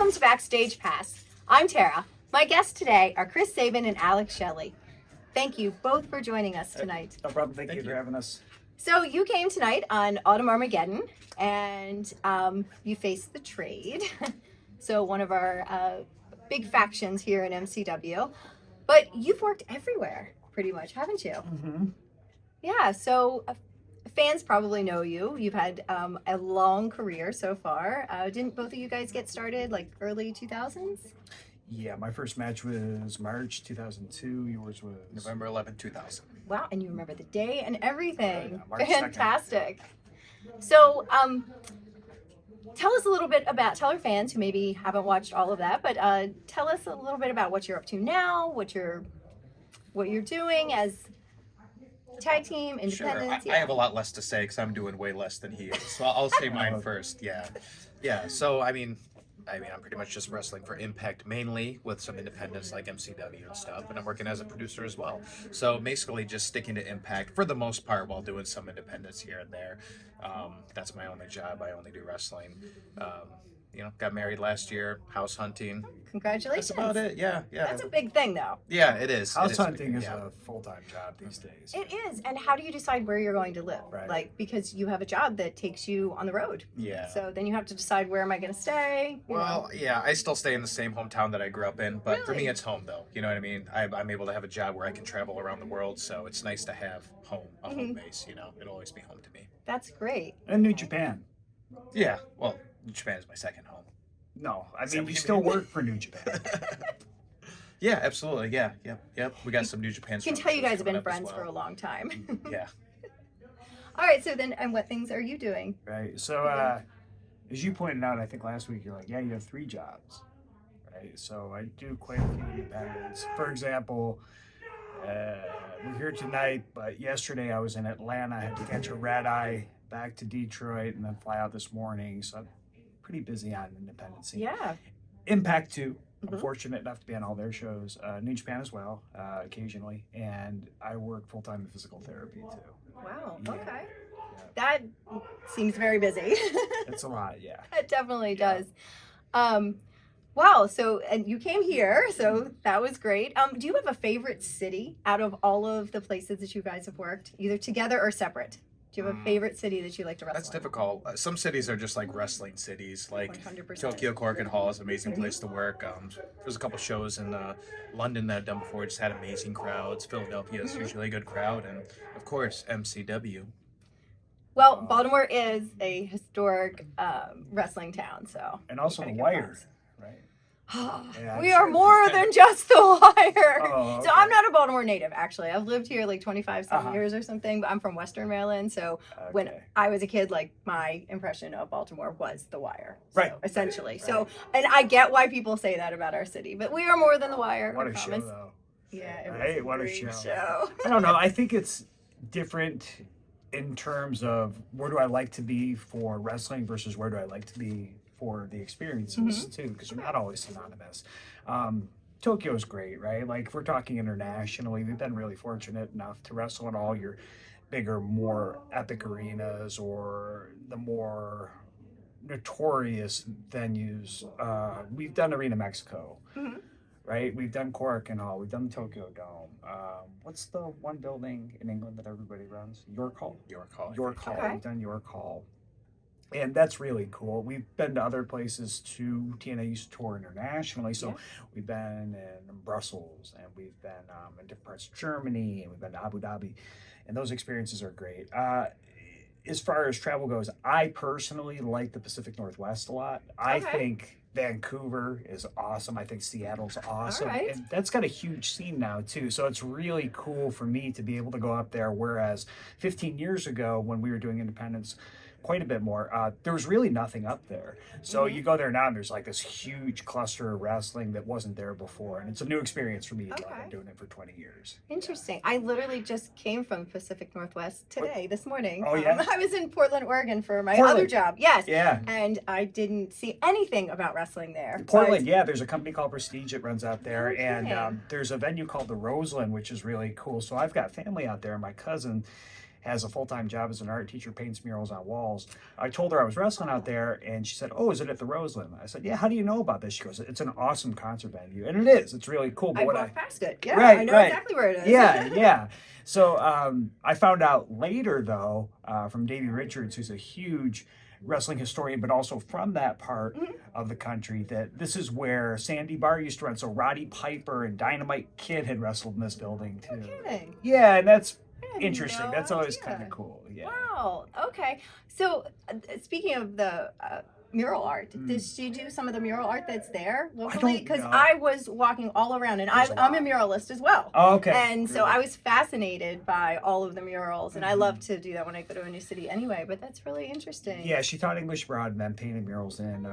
Welcome to Backstage Pass. I'm Tara. My guests today are Chris Sabin and Shelley. Thank you both for joining us tonight. No problem. Thank you for having us. So you came tonight on Autumn Armageddon, and you faced the Trade. So one of our big factions here in MCW. But you've worked everywhere, pretty much, haven't you? Mm-hmm. Yeah, so fans probably know you. You've had a long career so far. Didn't both of you guys get started like early 2000s? Yeah, my first match was March 2002. Yours was November 11, 2000. Wow, and you remember the day and everything. March 2nd. Fantastic. So, tell us a little bit about, tell our fans who maybe haven't watched all of that, but tell us a little bit about what you're up to now, what you're doing as tag team, independent. Sure. I have a lot less to say because I'm doing way less than he is. So I'll say mine first. Yeah. So I mean, I'm pretty much just wrestling for Impact mainly, with some independents like MCW and stuff, and I'm working as a producer as well. So basically just sticking to Impact for the most part while doing some independents here and there. That's my only job. I only do wrestling. Got married last year, house hunting. Congratulations. That's about it. Yeah. That's a big thing though. Yeah, it is. House hunting is a full-time job these days. It is. And how do you decide where you're going to live? Right. Like, because you have a job that takes you on the road. Yeah. So then you have to decide, where am I going to stay? Well, yeah, I still stay in the same hometown that I grew up in, but for me Really? it's home though. You know what I mean? I'm able to have a job where I can travel around the world, so it's nice to have a home base, It'll always be home to me. That's great. And New Japan. Yeah, well, Japan is my second home. No, I that mean, what you you still mean? work for New Japan. Yeah, absolutely. Yeah, yep. We got some New Japan. I can tell you guys have been friends for a long time. Yeah. All right, so then, and what things are you doing? Right. So, as you pointed out, I think last week, you're like, yeah, you have 3 jobs. Right. So I do quite a few independents. For example, we're here tonight, but yesterday I was in Atlanta. I had to catch a red eye back to Detroit and then fly out this morning. So I'm pretty busy on independent scene. Yeah. Impact too. I'm fortunate enough to be on all their shows. New Japan as well, occasionally. And I work full-time in physical therapy too. Wow. Yeah. Okay. Yeah. That seems very busy. It's a lot, yeah. It definitely does. Wow. So, and you came here, so that was great. Do you have a favorite city out of all of the places that you guys have worked, either together or separate? Do you have a favorite city that you like to wrestle That's difficult. Some cities are just like wrestling cities, like 100%. Tokyo Cork and Hall is an amazing place to work. There's a couple shows in London that I've done before, just had amazing crowds. Philadelphia is usually a good crowd, and of course MCW. Well, Baltimore is a historic wrestling town, so. And also gotta The get Wire, props. right? We I'm are sure. more than just the Wire. Oh, So okay. I'm not a Baltimore native, actually. I've lived here like 25 some Uh-huh. years or something, but I'm from Western Maryland. So when Okay. I was a kid, like my impression of Baltimore was the Wire. So, Right. essentially. Right. So, and I get why people say that about our city, but we are more than the Wire. What I a show, promise. though. Yeah, it was Hey, a what a great show. I don't know. I think it's different in terms of where do I like to be for wrestling versus where do I like to be for the experiences too, because they're not always synonymous. Tokyo's great, right? Like if we're talking internationally, we've been really fortunate enough to wrestle in all your bigger, more epic arenas or the more notorious venues. We've done Arena Mexico. Right, we've done Cork and all. We've done the Tokyo Dome. What's the one building in England that everybody runs? York Hall. York Hall. York Hall. Okay. We've done York Hall, and that's really cool. We've been to other places too. TNA used to tour internationally, so we've been in Brussels, and we've been in different parts of Germany, and we've been to Abu Dhabi, and those experiences are great. As far as travel goes, I personally like the Pacific Northwest a lot. I Okay. think Vancouver is awesome. I think Seattle's awesome. right. And that's got a huge scene now too. So it's really cool for me to be able to go up there. Whereas 15 years ago when we were doing independence, quite a bit more, there was really nothing up there. So you go there now and there's like this huge cluster of wrestling that wasn't there before. And it's a new experience for me. I've Okay. been doing it for 20 years. Interesting. I literally just came from Pacific Northwest today, this morning. Oh, yeah? I was in Portland, Oregon for my Portland. other job. Yes. Yeah. And I didn't see anything about wrestling there. Portland, yeah, there's a company called Prestige that runs out there, Okay. and there's a venue called the Roseland, which is really cool. So I've got family out there, my cousin, has a full-time job as an art teacher, paints murals on walls. I told her I was wrestling out there, and she said, "Oh, is it at the Roseland?" I said, "Yeah, how do you know about this?" She goes, "It's an awesome concert venue." And it is. It's really cool. But I what walked past it. Yeah, Right, I know right. exactly where it is. Yeah, yeah. So I found out later, though, from Davey Richards, who's a huge wrestling historian, but also from that part of the country, that this is where Sandy Bar used to run. So Roddy Piper and Dynamite Kid had wrestled in this building, too. No kidding. Yeah, and that's I had interesting. no That's always idea. kind of cool. Yeah. Wow. Okay. So, speaking of the mural art, did she do some of the mural art that's there locally? don't Because know. I was walking all around, and There's a I'm a lot. muralist as well. Oh, okay. And so Really? I was fascinated by all of the murals, and I love to do that when I go to a new city anyway. But that's really interesting. Yeah, she taught English abroad and then painted murals in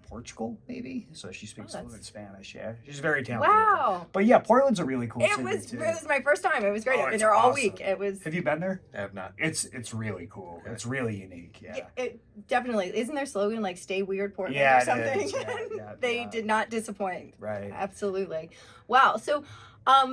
Portugal, maybe. So she speaks that's- fluent Spanish. Yeah, she's very talented. Wow. But yeah, Portland's a really cool It city was too. my first time. It was great. Oh, I've been it's there all awesome. week. It was. Have you been there? I have not. It's really cool. Okay. It's really unique. Yeah. It definitely isn't their slogan like "Stay Weird Portland" Yeah, or it something. is. Yeah, yeah, They yeah. did not disappoint. Right. Absolutely. Wow. So,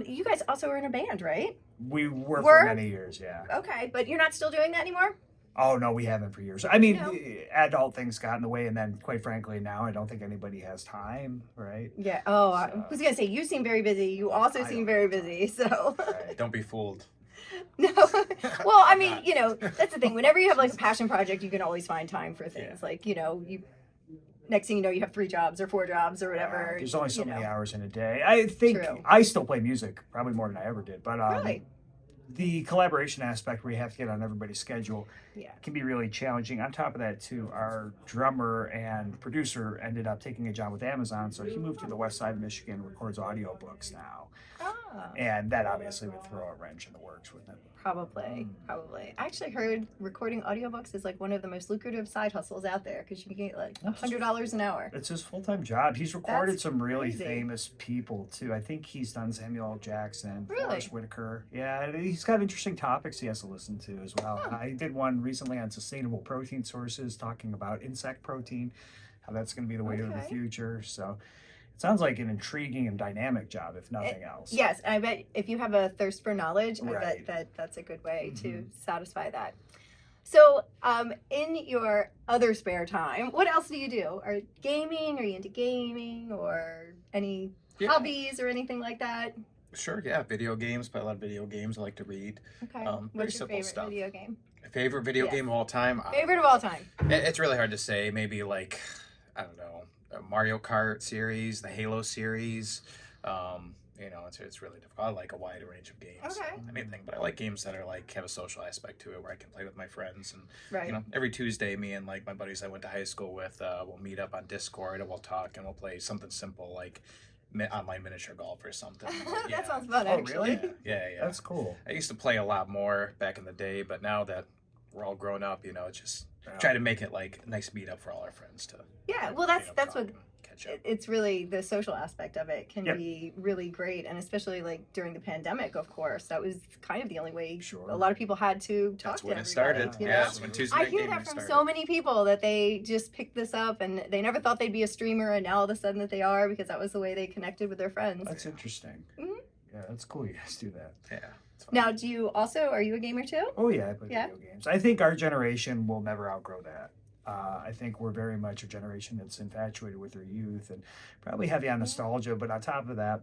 you guys also were in a band, right? We were Were? for many years. Yeah. Okay, but you're not still doing that anymore? Oh no, we haven't for years. I mean, No. adult things got in the way, and then quite frankly, now I don't think anybody has time. Right. Yeah. Oh, I So- was gonna say you seem very busy. You also I seem don't very have time. busy. So Right. Don't be fooled. no. Well, I mean, that's the thing. Whenever you have like a passion project, you can always find time for things. Yeah. Like you. Next thing you know, you have 3 jobs or 4 jobs or whatever. There's only so you many know. hours in a day. I think True. I still play music, probably more than I ever did. But Really? the collaboration aspect where you have to get on everybody's schedule Yeah. can be really challenging. On top of that, too, our drummer and producer ended up taking a job with Amazon, so he moved to the west side of Michigan, records audiobooks now. Ah. And that obviously would throw a wrench in the works, wouldn't it? Probably. I actually heard recording audiobooks is like one of the most lucrative side hustles out there because you can get like $100 an hour. It's his full-time job. He's recorded That's some really crazy. famous people, too. I think he's done Samuel L. Jackson, Really? Forrest Whitaker. Yeah, and he's got interesting topics he has to listen to as well. Huh. I did one recently on sustainable protein sources, talking about insect protein, how that's going to be the way of the Okay. future. So it sounds like an intriguing and dynamic job, if nothing else. Yes, and I bet if you have a thirst for knowledge, I Right. bet that's a good way to Mhm. satisfy that. So, in your other spare time, what else do you do? Are gaming? Are you into gaming or any Yeah. hobbies or anything like that? Sure, yeah. Video games, play a lot of video games. I like to read. Okay. Very What's your simple favorite stuff. video game? Favorite video Yes. game of all time? Favorite of all time? It's really hard to say. Maybe like, I don't know, a Mario Kart series, the Halo series. It's really difficult. I like a wide range of games. Okay. Anything, but I like games that are like have a social aspect to it, where I can play with my friends. And Right. every Tuesday, me and like my buddies I went to high school with, we'll meet up on Discord and we'll talk and we'll play something simple like online miniature golf or something. That Yeah. sounds fun, Oh, actually. really? Yeah. That's cool. I used to play a lot more back in the day, but now that we're all grown up, it's just Yeah. try to make it like a nice meetup for all our friends to. Yeah, well, that's talk what and catch up. it's really the social aspect of it can Yep. be really great, and especially like during the pandemic, of course, that was kind of the only way Sure. a lot of people had to talk That's to when it everybody, started. you Yeah, know? that's when Tuesday I night hear gaming that from started. so many people that they just picked this up and they never thought they'd be a streamer, and now all of a sudden that they are because that was the way they connected with their friends. That's interesting. Mhm. Yeah, that's cool you guys do that. Yeah. it's fun. Now, are you a gamer too? Oh yeah, I play Yeah? video games. I think our generation will never outgrow that. I think we're very much a generation that's infatuated with their youth and probably heavy on nostalgia. But on top of that,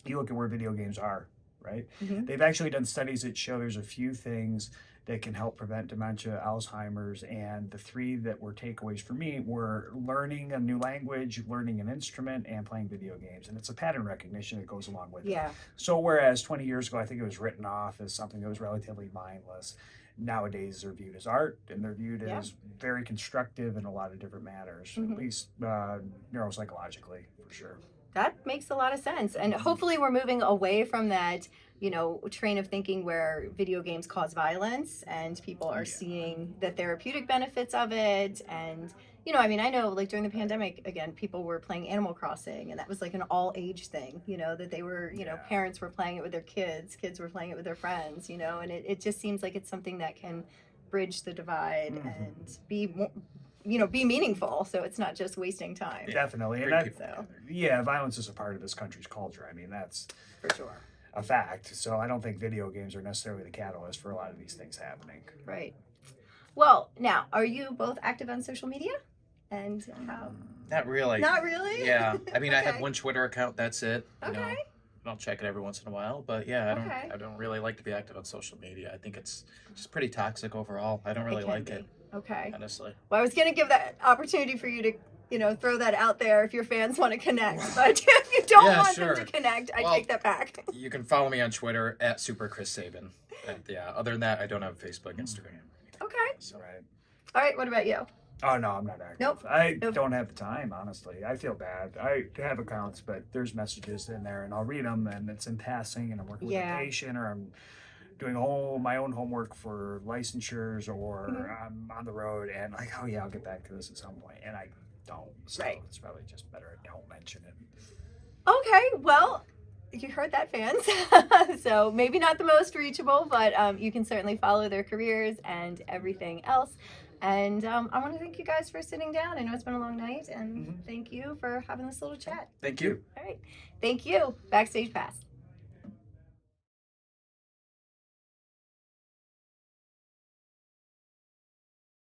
you look at where video games are, right? Mhm. They've actually done studies that show there's a few things that can help prevent dementia, Alzheimer's, and the 3 that were takeaways for me were learning a new language, learning an instrument, and playing video games. And it's a pattern recognition that goes along with it. Yeah. So whereas 20 years ago, I think it was written off as something that was relatively mindless, nowadays they're viewed as art and they're viewed Yeah. as very constructive in a lot of different matters, Mhm. at least neuropsychologically, for sure. That makes a lot of sense. And hopefully we're moving away from that, train of thinking where video games cause violence and people are Yeah. seeing the therapeutic benefits of it. And, I know like during the pandemic, again, people were playing Animal Crossing and that was like an all age thing, that they were, Yeah. parents were playing it with their kids were playing it with their friends, and it just seems like it's something that can bridge the divide Mhm. and be more, be meaningful. So it's not just wasting time. Yeah. Definitely. And Bring that, people So. together. yeah, violence is a part of this country's culture. I mean, that's For sure. a fact. So I don't think video games are necessarily the catalyst for a lot of these things happening. Right. Well, now, are you both active on social media? And how? Not really. Not really? Yeah. I mean, I have Okay. one Twitter account. That's it. You know, Okay. I'll check it every once in a while. But yeah, Okay. I don't really like to be active on social media. I think it's just pretty toxic overall. I don't really can like be. it, Okay. honestly. Well, I was going to give that opportunity for you to, throw that out there if your fans want to connect. But if you don't Yeah, want sure. them to connect, I Well, take that back. You can follow me on Twitter at @SuperChrisSabin. And yeah, other than that, I don't have Facebook, Instagram. Okay. So Right. All right. What about you? Oh no, I'm not active. Nope. I Nope. don't have the time, honestly. I feel bad. I have accounts, but there's messages in there, and I'll read them, and it's in passing, and I'm working with Yeah. a patient, or I'm doing my own homework for licensures, or I'm on the road, and like, oh yeah, I'll get back to this at some point, and I don't. So Right. it's probably just better I don't mention it. Okay. Well, you heard that, fans. So maybe not the most reachable, but you can certainly follow their careers and everything else. And I want to thank you guys for sitting down. I know it's been a long night, and thank you for having this little chat. Thank you. All right. Thank you. Backstage Pass.